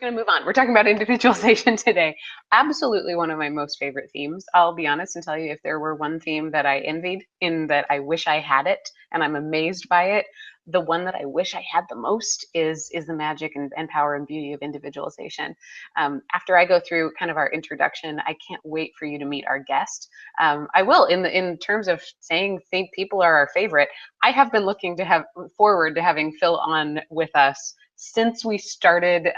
Going to move on. We're talking about individualization today. Absolutely one of my most favorite themes. I'll be honest and tell you, if there were one theme that I envied, in that I wish I had it and I'm amazed by it, the one that I wish I had the most is the magic and power and beauty of individualization. After I go through kind of our introduction, I can't wait for you to meet our guest. I will, in terms of saying think people are our favorite, I have been looking to have forward to having Phil on with us since we started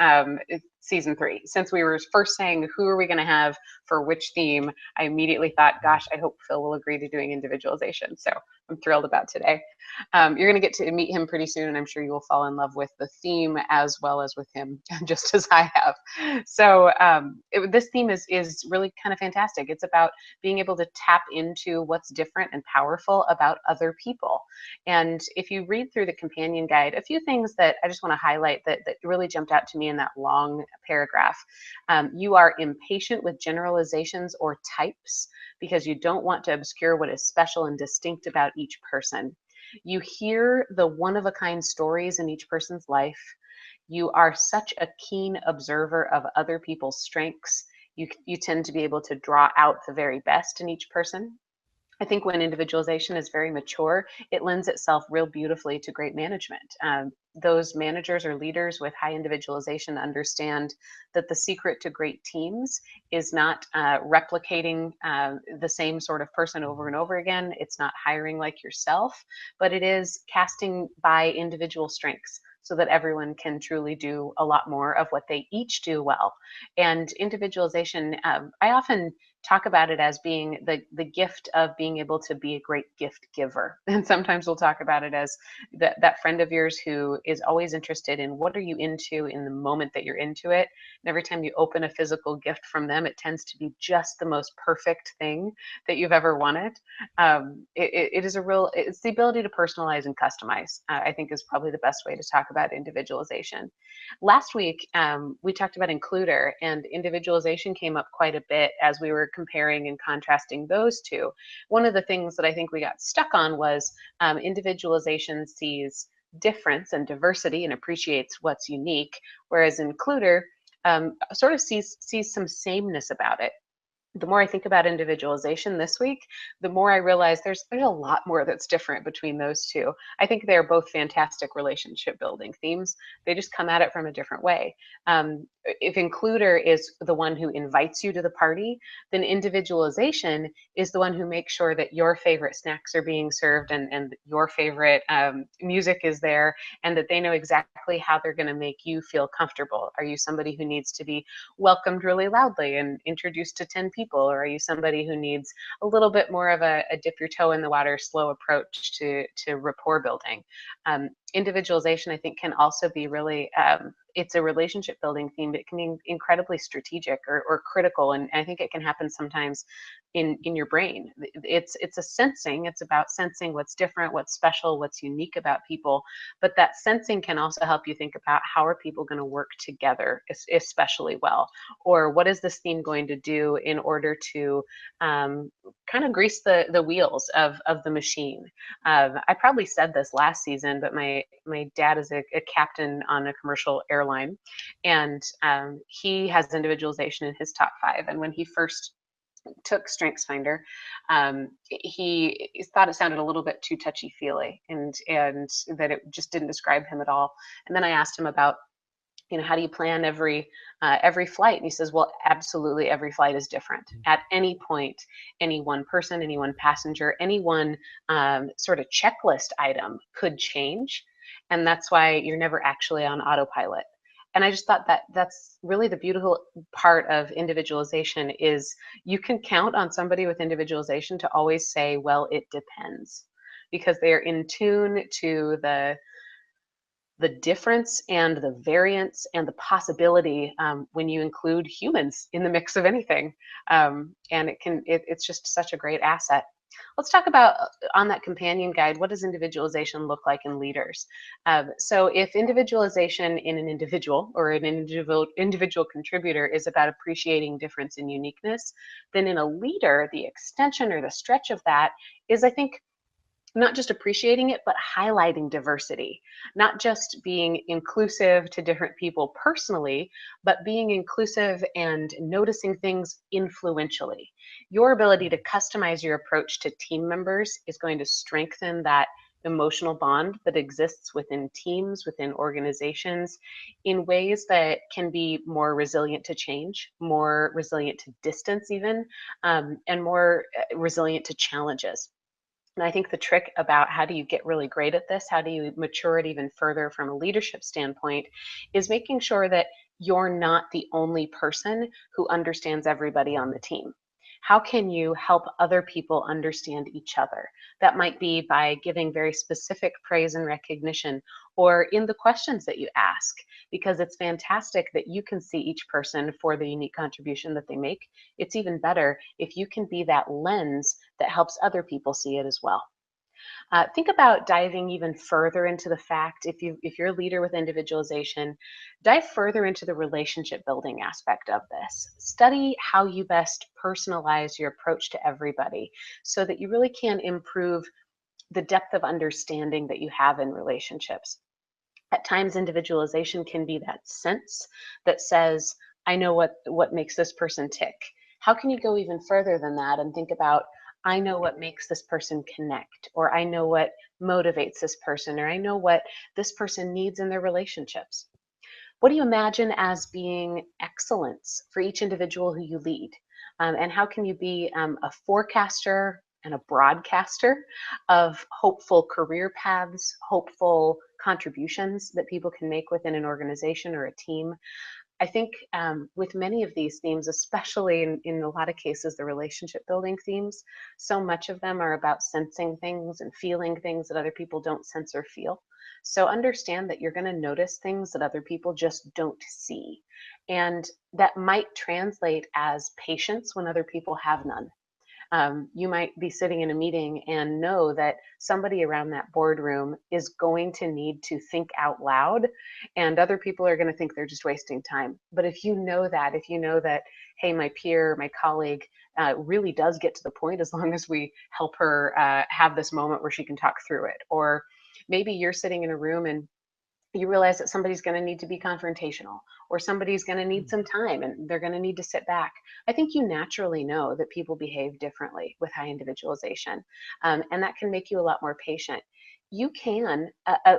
season 3. Since we were first saying who are we going to have for which theme, I immediately thought, gosh, I hope Phil will agree to doing individualization. So I'm thrilled about today. You're going to get to meet him pretty soon, and I'm sure you will fall in love with the theme as well as with him, just as I have. So this theme is really kind of fantastic. It's about being able to tap into what's different and powerful about other people. And if you read through the companion guide, a few things that I just want to highlight that really jumped out to me in that long paragraph. You are impatient with generalizations or types because you don't want to obscure what is special and distinct about each person. You hear the one-of-a-kind stories in each person's life. You are such a keen observer of other people's strengths. You tend to be able to draw out the very best in each person. I think when individualization is very mature, it lends itself real beautifully to great management. Those managers or leaders with high individualization understand that the secret to great teams is not replicating the same sort of person over and over again. It's not hiring like yourself, but it is casting by individual strengths so that everyone can truly do a lot more of what they each do well. And individualization, I often talk about it as being the gift of being able to be a great gift giver. And sometimes we'll talk about it as that friend of yours who is always interested in what are you into in the moment that you're into it. And every time you open a physical gift from them, it tends to be just the most perfect thing that you've ever wanted. It is it's the ability to personalize and customize, I think is probably the best way to talk about individualization. Last week, we talked about includer, and individualization came up quite a bit as we were comparing and contrasting those two. One of the things that I think we got stuck on was individualization sees difference and diversity and appreciates what's unique, whereas includer sort of sees some sameness about it. The more I think about individualization this week, the more I realize there's a lot more that's different between those two. I think they're both fantastic relationship building themes. They just come at it from a different way. If includer is the one who invites you to the party, then individualization is the one who makes sure that your favorite snacks are being served and your favorite music is there, and that they know exactly how they're going to make you feel comfortable. Are you somebody who needs to be welcomed really loudly and introduced to 10 people, or are you somebody who needs a little bit more of a dip your toe in the water, slow approach to rapport building? Individualization, I think, can also be really, it's a relationship building theme, but it can be incredibly strategic or critical. And I think it can happen sometimes in your brain. It's a sensing, it's about sensing what's different, what's special, what's unique about people. But that sensing can also help you think about how are people going to work together especially well, or what is this theme going to do in order to kind of grease the wheels of the machine. I probably said this last season, but my dad is a captain on a commercial airline, and he has individualization in his top 5. And when he first took StrengthsFinder, he thought it sounded a little bit too touchy-feely, and that it just didn't describe him at all. And then I asked him about, how do you plan every flight? And he says, well, absolutely every flight is different. At any point, any one person, any one passenger, any one sort of checklist item could change. And that's why you're never actually on autopilot. And I just thought that that's really the beautiful part of individualization is you can count on somebody with individualization to always say, well, it depends, because they're in tune to the difference and the variance and the possibility when you include humans in the mix of anything. And it's just such a great asset. Let's talk about, on that companion guide, what does individualization look like in leaders? So if individualization in an individual or an individual contributor is about appreciating difference and uniqueness, then in a leader, the extension or the stretch of that is, I think, not just appreciating it, but highlighting diversity, not just being inclusive to different people personally, but being inclusive and noticing things influentially. Your ability to customize your approach to team members is going to strengthen that emotional bond that exists within teams, within organizations, in ways that can be more resilient to change, more resilient to distance, even, and more resilient to challenges. And I think the trick about how do you get really great at this, how do you mature it even further from a leadership standpoint, is making sure that you're not the only person who understands everybody on the team. How can you help other people understand each other? That might be by giving very specific praise and recognition, or in the questions that you ask, because it's fantastic that you can see each person for the unique contribution that they make. It's even better if you can be that lens that helps other people see it as well. Think about diving even further into the fact, if you're a leader with individualization, dive further into the relationship building aspect of this. Study how you best personalize your approach to everybody so that you really can improve the depth of understanding that you have in relationships. At times, individualization can be that sense that says, I know what makes this person tick. How can you go even further than that and think about, I know what makes this person connect, or I know what motivates this person, or I know what this person needs in their relationships? What do you imagine as being excellence for each individual who you lead? And how can you be a forecaster and a broadcaster of hopeful career paths, hopeful contributions that people can make within an organization or a team? I think with many of these themes, especially in a lot of cases, the relationship building themes, so much of them are about sensing things and feeling things that other people don't sense or feel. So understand that you're going to notice things that other people just don't see. And that might translate as patience when other people have none. You might be sitting in a meeting and know that somebody around that boardroom is going to need to think out loud, and other people are going to think they're just wasting time. But if you know that, hey, my peer, my colleague really does get to the point as long as we help her have this moment where she can talk through it. Or maybe you're sitting in a room and you realize that somebody's going to need to be confrontational, or somebody's going to need some time and they're going to need to sit back. I think you naturally know that people behave differently with high individualization, and that can make you a lot more patient. You can,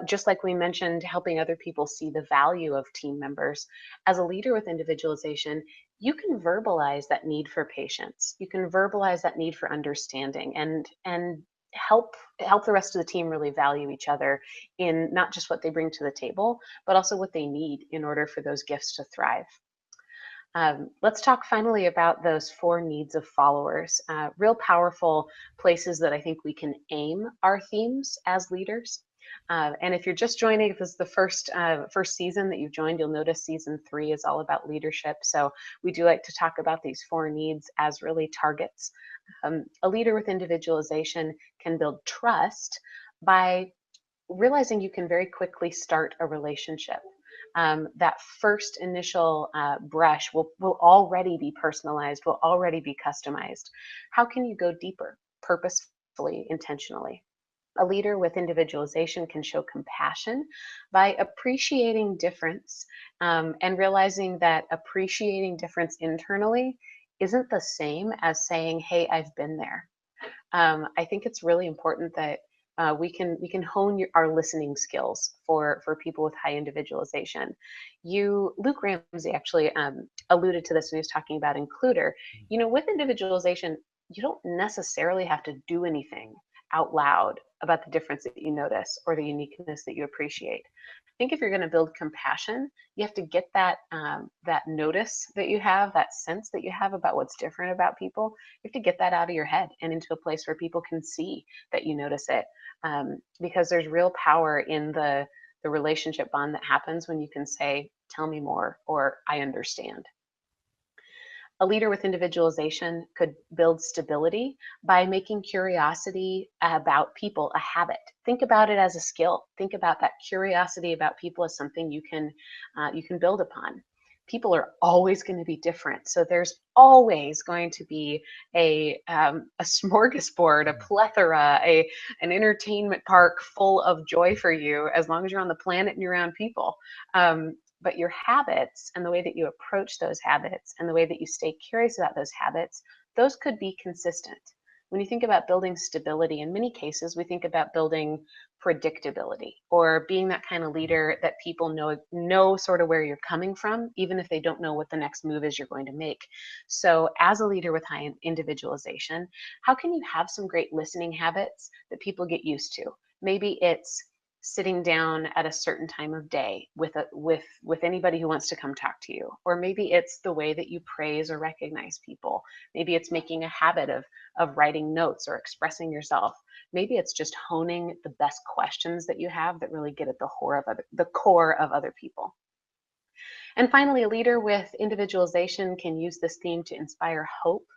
just like we mentioned, helping other people see the value of team members. As a leader with individualization, you can verbalize that need for patience. You can verbalize that need for understanding, and help the rest of the team really value each other in not just what they bring to the table, but also what they need in order for those gifts to thrive. Let's talk finally about those 4 needs of followers, real powerful places that I think we can aim our themes as leaders. And if you're just joining, if this is the first season that you've joined, you'll notice season 3 is all about leadership. So we do like to talk about these 4 needs as really targets. A leader with individualization can build trust by realizing you can very quickly start a relationship. That first initial brush will already be personalized, will already be customized. How can you go deeper, purposefully, intentionally? A leader with individualization can show compassion by appreciating difference, and realizing that appreciating difference internally isn't the same as saying, "Hey, I've been there." I think it's really important that we can hone our listening skills for people with high individualization. Luke Ramsey actually alluded to this when he was talking about includer. With individualization, you don't necessarily have to do anything out loud about the difference that you notice or the uniqueness that you appreciate. I think if you're going to build compassion, you have to get that notice that you have, that sense that you have about what's different about people. You have to get that out of your head and into a place where people can see that you notice it, because there's real power in the relationship bond that happens when you can say, "Tell me more," or "I understand." A leader with individualization could build stability by making curiosity about people a habit. Think about it as a skill. Think about that curiosity about people as something you can build upon. people are always going to be different. So there's always going to be a smorgasbord, a plethora, an entertainment park full of joy for you as long as you're on the planet and you're around people. But your habits and the way that you approach those habits and the way that you stay curious about those habits, those could be consistent. When you think about building stability, in many cases, we think about building predictability or being that kind of leader that people know sort of where you're coming from, even if they don't know what the next move is you're going to make. So as a leader with high individualization, how can you have some great listening habits that people get used to? Maybe it's sitting down at a certain time of day with anybody who wants to come talk to you, or maybe it's the way that you praise or recognize people. Maybe it's making a habit of writing notes or expressing yourself. Maybe it's just honing the best questions that you have that really get at the core of other people. And finally, a leader with individualization can use this theme to inspire hope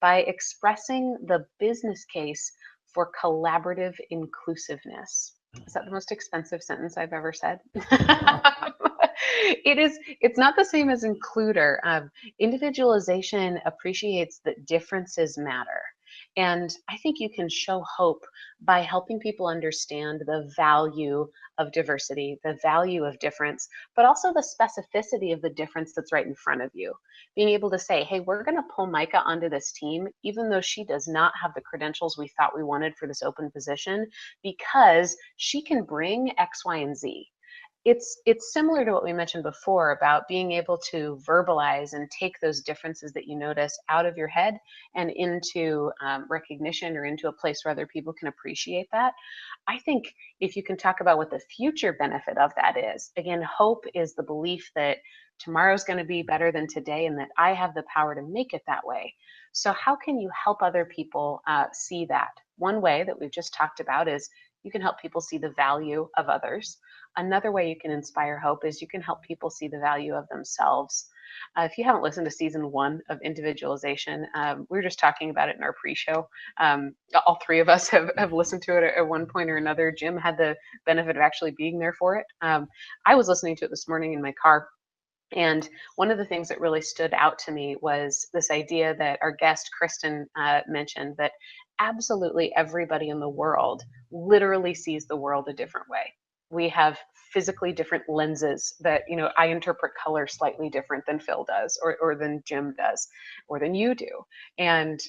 by expressing the business case for collaborative inclusiveness. Is that the most expensive sentence I've ever said? It's not the same as includer. Individualization appreciates that differences matter. And I think you can show hope by helping people understand the value of diversity, the value of difference, but also the specificity of the difference that's right in front of you. Being able to say, hey, we're going to pull Micah onto this team, even though she does not have the credentials we thought we wanted for this open position, because she can bring X, Y, and Z. It's similar to what we mentioned before about being able to verbalize and take those differences that you notice out of your head and into recognition or into a place where other people can appreciate that. I think if you can talk about what the future benefit of that is, again, hope is the belief that tomorrow's going to be better than today and that I have the power to make it that way. So how can you help other people see that? One way that we've just talked about is you can help people see the value of others. Another way you can inspire hope is you can help people see the value of themselves. If you haven't listened to season 1 of Individualization, we were just talking about it in our pre-show. All three of us have listened to it at one point or another. Jim had the benefit of actually being there for it. I was listening to it this morning in my car. And one of the things that really stood out to me was this idea that our guest, Kristen, mentioned that absolutely everybody in the world literally sees the world a different way. We have physically different lenses that, I interpret color slightly different than Phil does, or than Jim does, or than you do. And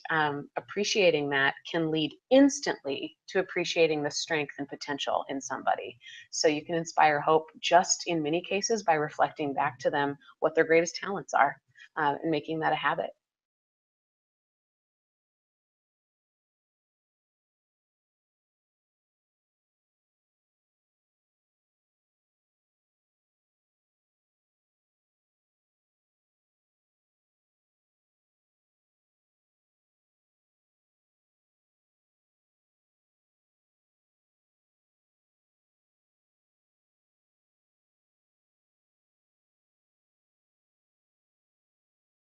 appreciating that can lead instantly to appreciating the strength and potential in somebody. So you can inspire hope just in many cases by reflecting back to them what their greatest talents are and making that a habit.